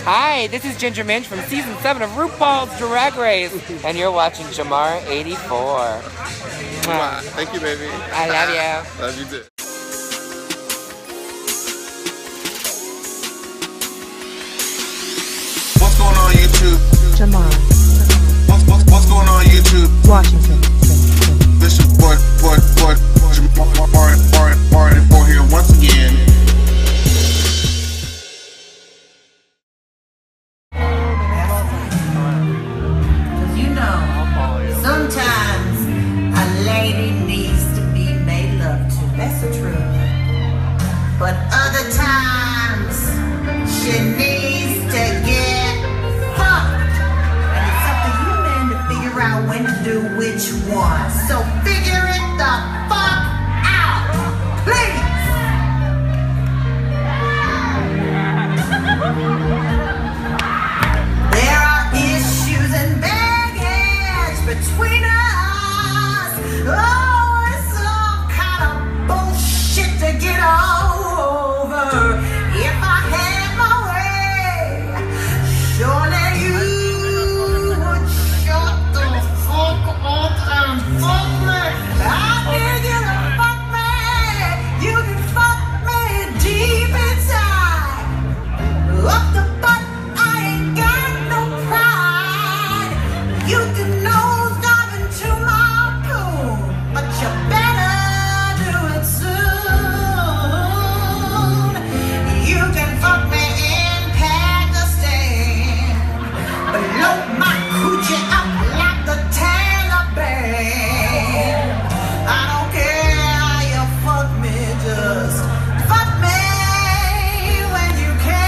Hi, this is Ginger Minch from Season 7 of Rupaul's Drag Race, and you're watching Jamar 84. Wow. Thank you, baby. I love you. Love you too. What's going on YouTube? Jamar. What's going on YouTube? Washington. This is Jamar 84 here once again. Sometimes a lady needs to be made love to. That's the truth. But other times she needs to get fucked. And it's up to you, man, to figure out when to do which one. So figure it the fuck out, please. There are issues and baggage between us. Oh, it's some kind of bullshit to get over. If I had my way, surely you would shut the fuck up and fuck me. I need you to fuck me. You can fuck me deep inside. Up the butt, I ain't got no pride. You can nose dive into my pool, but you better do it soon. You can fuck me in Pakistan, blow my coochie up like the Taliban. I don't care how you fuck me, just fuck me when you can.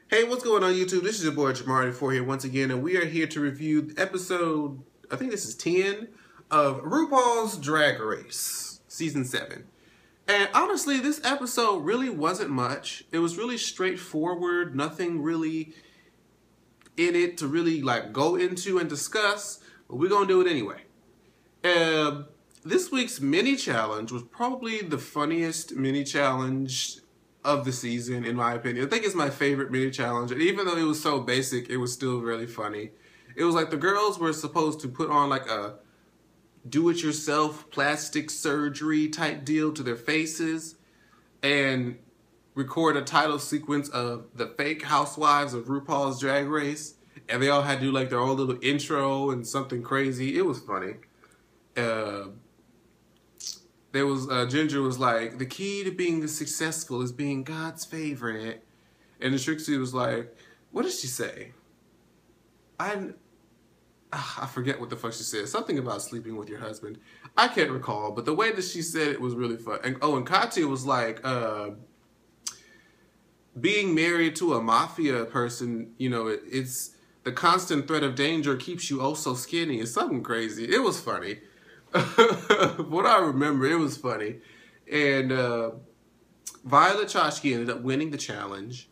Hey, what's going on YouTube? This is your boy Jamar 84 here once again, and we are here to review episode, I think this is 10, of RuPaul's Drag Race, Season 7. And honestly, this episode really wasn't much. It was really straightforward, nothing really in it to really like go into and discuss, but we're gonna do it anyway. This week's mini challenge was probably the funniest mini challenge of the season, in my opinion. I think it's my favorite mini challenge, and even though it was so basic, it was still really funny. It was like the girls were supposed to put on like a do-it-yourself plastic surgery type deal to their faces and record a title sequence of the fake housewives of RuPaul's Drag Race, and they all had to do like their own little intro and something crazy. It was funny. There was Ginger was like, the key to being successful is being God's favorite, and Trixie was like, what did she say? I forget what the fuck she said. Something about sleeping with your husband. I can't recall, but the way that she said it was really fun. And and Katya was like, being married to a mafia person, you know, it's the constant threat of danger keeps you oh so skinny. It's something crazy. It was funny. What I remember, it was funny. And Violet Chachki ended up winning the challenge.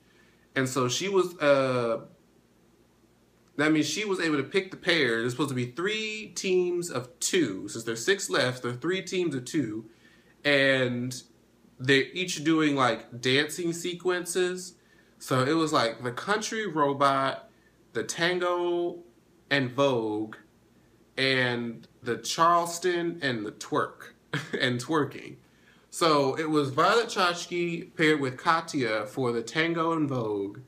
And so she was, that means she was able to pick the pair. There's supposed to be 3 teams of 2. Since there's 6 left, there are 3 teams of 2. And they're each doing like dancing sequences. So it was like the Country Robot, the Tango and Vogue, and the Charleston and the Twerk and twerking. So it was Violet Chachki paired with Katya for the Tango and Vogue.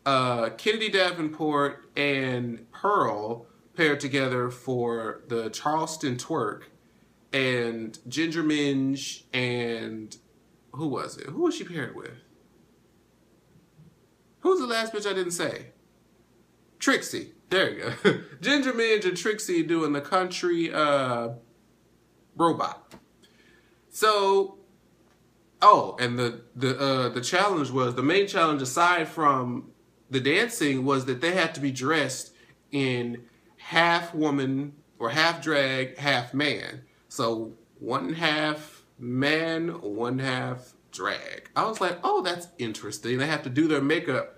Kennedy Davenport and Pearl paired together for the Charleston Twerk. And Ginger Minge and who was it? Who was she paired with? Who's the last bitch I didn't say? Trixie. There you go. Ginger Minge and Trixie doing the Country Robot. So, oh, and the challenge was, the main challenge aside from the dancing was that they had to be dressed in half woman or half drag, half man. So 1/2 man, 1/2 drag. I was like, oh, that's interesting. They have to do their makeup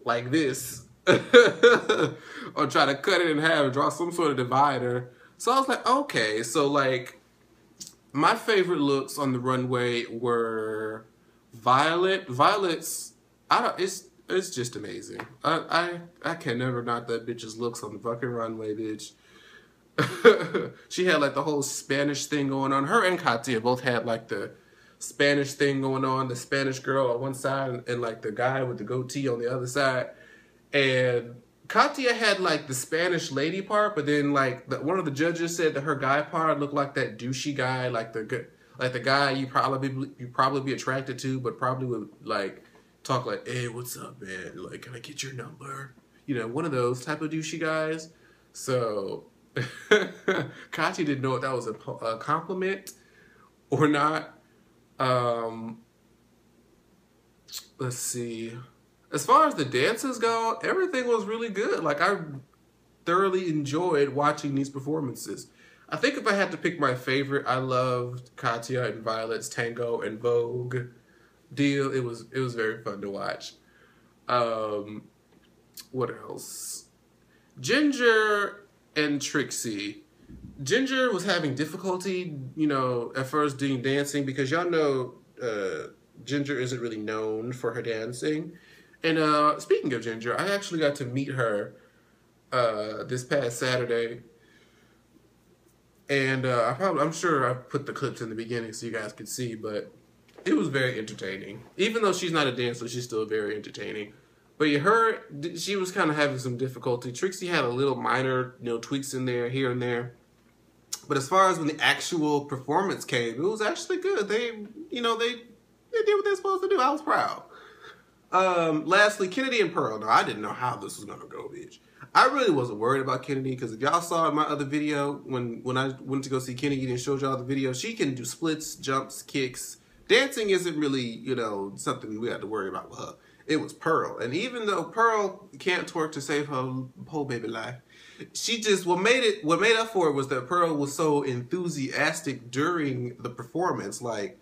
like this. Or try to cut it in half, draw some sort of divider. So I was like, okay, so like my favorite looks on the runway were Violet. Violet's, I don't, it's just amazing. I can never knock that bitch's looks on the fucking runway, bitch. She had like the whole Spanish thing going on. Her and Katia both had like the Spanish thing going on. The Spanish girl on one side and like the guy with the goatee on the other side. And Katia had like the Spanish lady part, but then like one of the judges said that her guy part looked like that douchey guy, like the guy you probably be attracted to, but probably would like talk like, "Hey, what's up, man? Like, can I get your number?" You know, one of those type of douchey guys. So Katia didn't know if that was a compliment or not. Let's see. As far as the dances go, everything was really good. Like, I thoroughly enjoyed watching these performances. I think if I had to pick my favorite, I loved Katia and Violet's Tango and Vogue deal. It was very fun to watch. What else? Ginger and Trixie. Ginger was having difficulty, you know, at first doing dancing because y'all know Ginger isn't really known for her dancing. And speaking of Ginger, I actually got to meet her this past Saturday. And I'm sure I put the clips in the beginning so you guys could see, but it was very entertaining. Even though she's not a dancer, she's still very entertaining. But she was kind of having some difficulty. Trixie had a little minor, you know, tweaks in there, here and there. But as far as when the actual performance came, it was actually good. They did what they're supposed to do. I was proud. Lastly, Kennedy and Pearl. Now, I didn't know how this was going to go, bitch. I really wasn't worried about Kennedy because if y'all saw in my other video, when I went to go see Kennedy and showed y'all the video, she can do splits, jumps, kicks. Dancing isn't really, you know, something we had to worry about with her. It was Pearl. And even though Pearl can't twerk to save her whole baby life, she just, what made up for it was that Pearl was so enthusiastic during the performance. Like,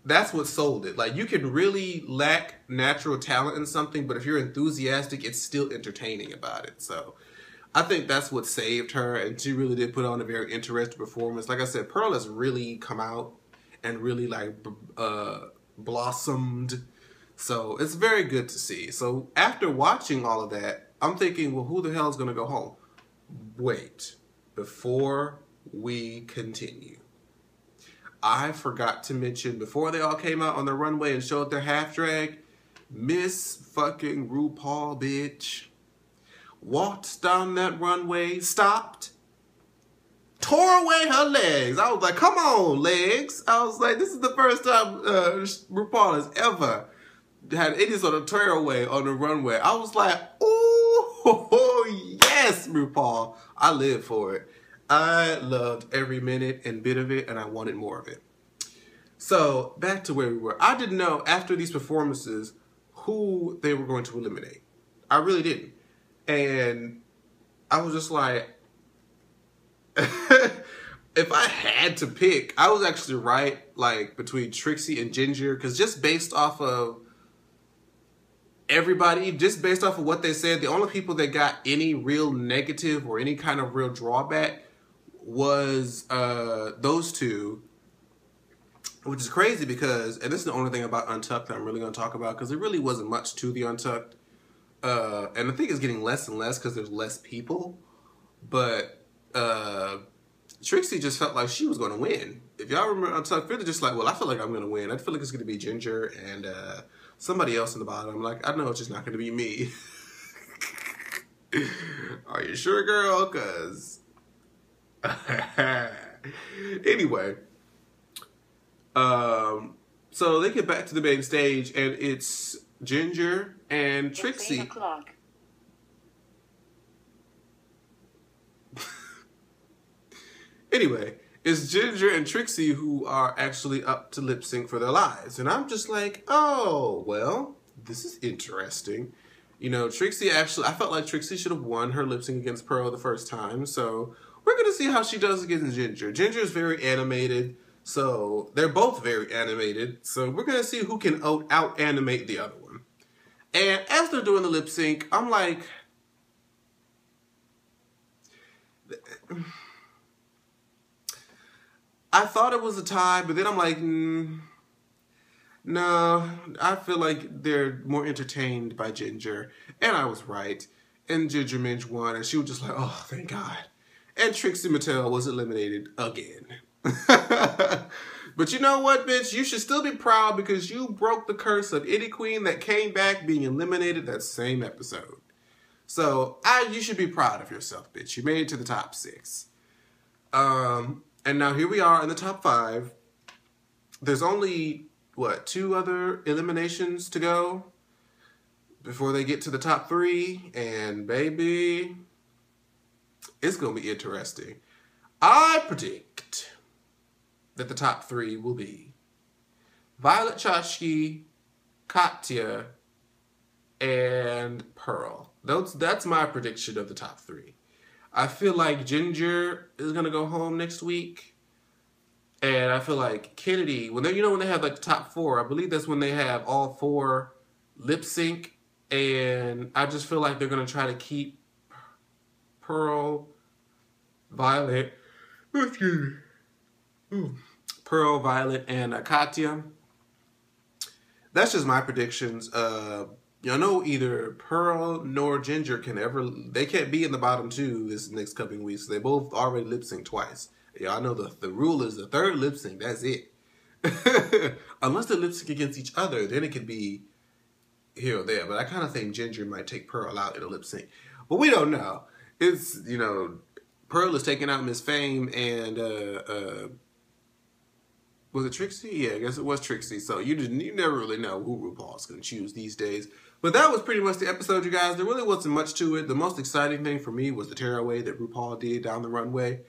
that's what sold it. Like, you can really lack natural talent in something, but if you're enthusiastic, it's still entertaining about it. So I think that's what saved her, and she really did put on a very interesting performance. Like I said, Pearl has really come out and really like blossomed. So it's very good to see. So after watching all of that, I'm thinking, well, who the hell is going to go home? Wait, before we continue, I forgot to mention, before they all came out on the runway and showed their half drag, Miss fucking Rupaul, bitch, walked down that runway, stopped, tore away her legs. I was like, come on, legs. I was like, this is the first time Rupaul has ever had any sort of tearaway on the runway. I was like, oh, yes, Rupaul. I live for it. I loved every minute and bit of it, and I wanted more of it. So, back to where we were. I didn't know, after these performances, who they were going to eliminate. I really didn't. And I was just like, if I had to pick, I was actually right, like, between Trixie and Ginger, because just based off of everybody, just based off of what they said, the only people that got any real negative or any kind of real drawback was those two, which is crazy because, and this is the only thing about Untucked that I'm really going to talk about, because there really wasn't much to the Untucked, and I think it's getting less and less because there's less people, but Trixie just felt like she was going to win. If y'all remember Untucked, they're just like, well, I feel like I'm going to win. I feel like it's going to be Ginger and somebody else in the bottom. I'm like, I know it's just not going to be me. Are you sure, girl? Because anyway, so they get back to the main stage, and it's Ginger and Trixie. It's 8 o'clock. Anyway, it's Ginger and Trixie who are actually up to lip sync for their lives, and I'm just like, oh, well, this is interesting. You know, Trixie actually, I felt like Trixie should have won her lip sync against Pearl the first time, so we're going to see how she does against Ginger. Ginger is very animated, so they're both very animated. So we're going to see who can out-animate the other one. And as they're doing the lip sync, I'm like, I thought it was a tie, but then I'm like, no, I feel like they're more entertained by Ginger. And I was right. And Ginger Minj won, and she was just like, oh, thank God. And Trixie Mattel was eliminated again. But you know what, bitch? You should still be proud because you broke the curse of any queen that came back being eliminated that same episode. So, you should be proud of yourself, bitch. You made it to the top 6. And now here we are in the top 5. There's only, 2 other eliminations to go before they get to the top 3. And baby, it's going to be interesting. I predict that the top 3 will be Violet Chachki, Katya, and Pearl. That's my prediction of the top 3. I feel like Ginger is going to go home next week. And I feel like Kennedy, when they have like the top 4, I believe that's when they have all 4 lip sync. And I just feel like they're going to try to keep Pearl, Violet, Pearl, Violet, and Katya. That's just my predictions. Y'all know either Pearl nor Ginger they can't be in the bottom 2 this next coming week. So they both already lip sync twice. Y'all know the rule is the 3rd lip sync. That's it. Unless they lip sync against each other, then it could be here or there. But I kind of think Ginger might take Pearl out in a lip sync. But we don't know. It's, Pearl is taking out Miss Fame and, was it Trixie? Yeah, I guess it was Trixie. So you never really know who RuPaul's going to choose these days. But that was pretty much the episode, you guys. There really wasn't much to it. The most exciting thing for me was the tearaway that RuPaul did down the runway.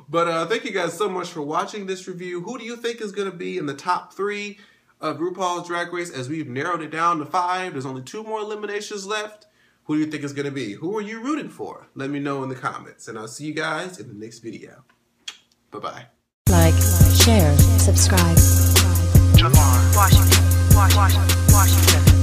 But thank you guys so much for watching this review. Who do you think is going to be in the top 3 of RuPaul's Drag Race as we've narrowed it down to 5? There's only 2 more eliminations left. Who do you think is going to be? Who are you rooting for? Let me know in the comments. And I'll see you guys in the next video. Bye-bye. Like, share, subscribe. Washington.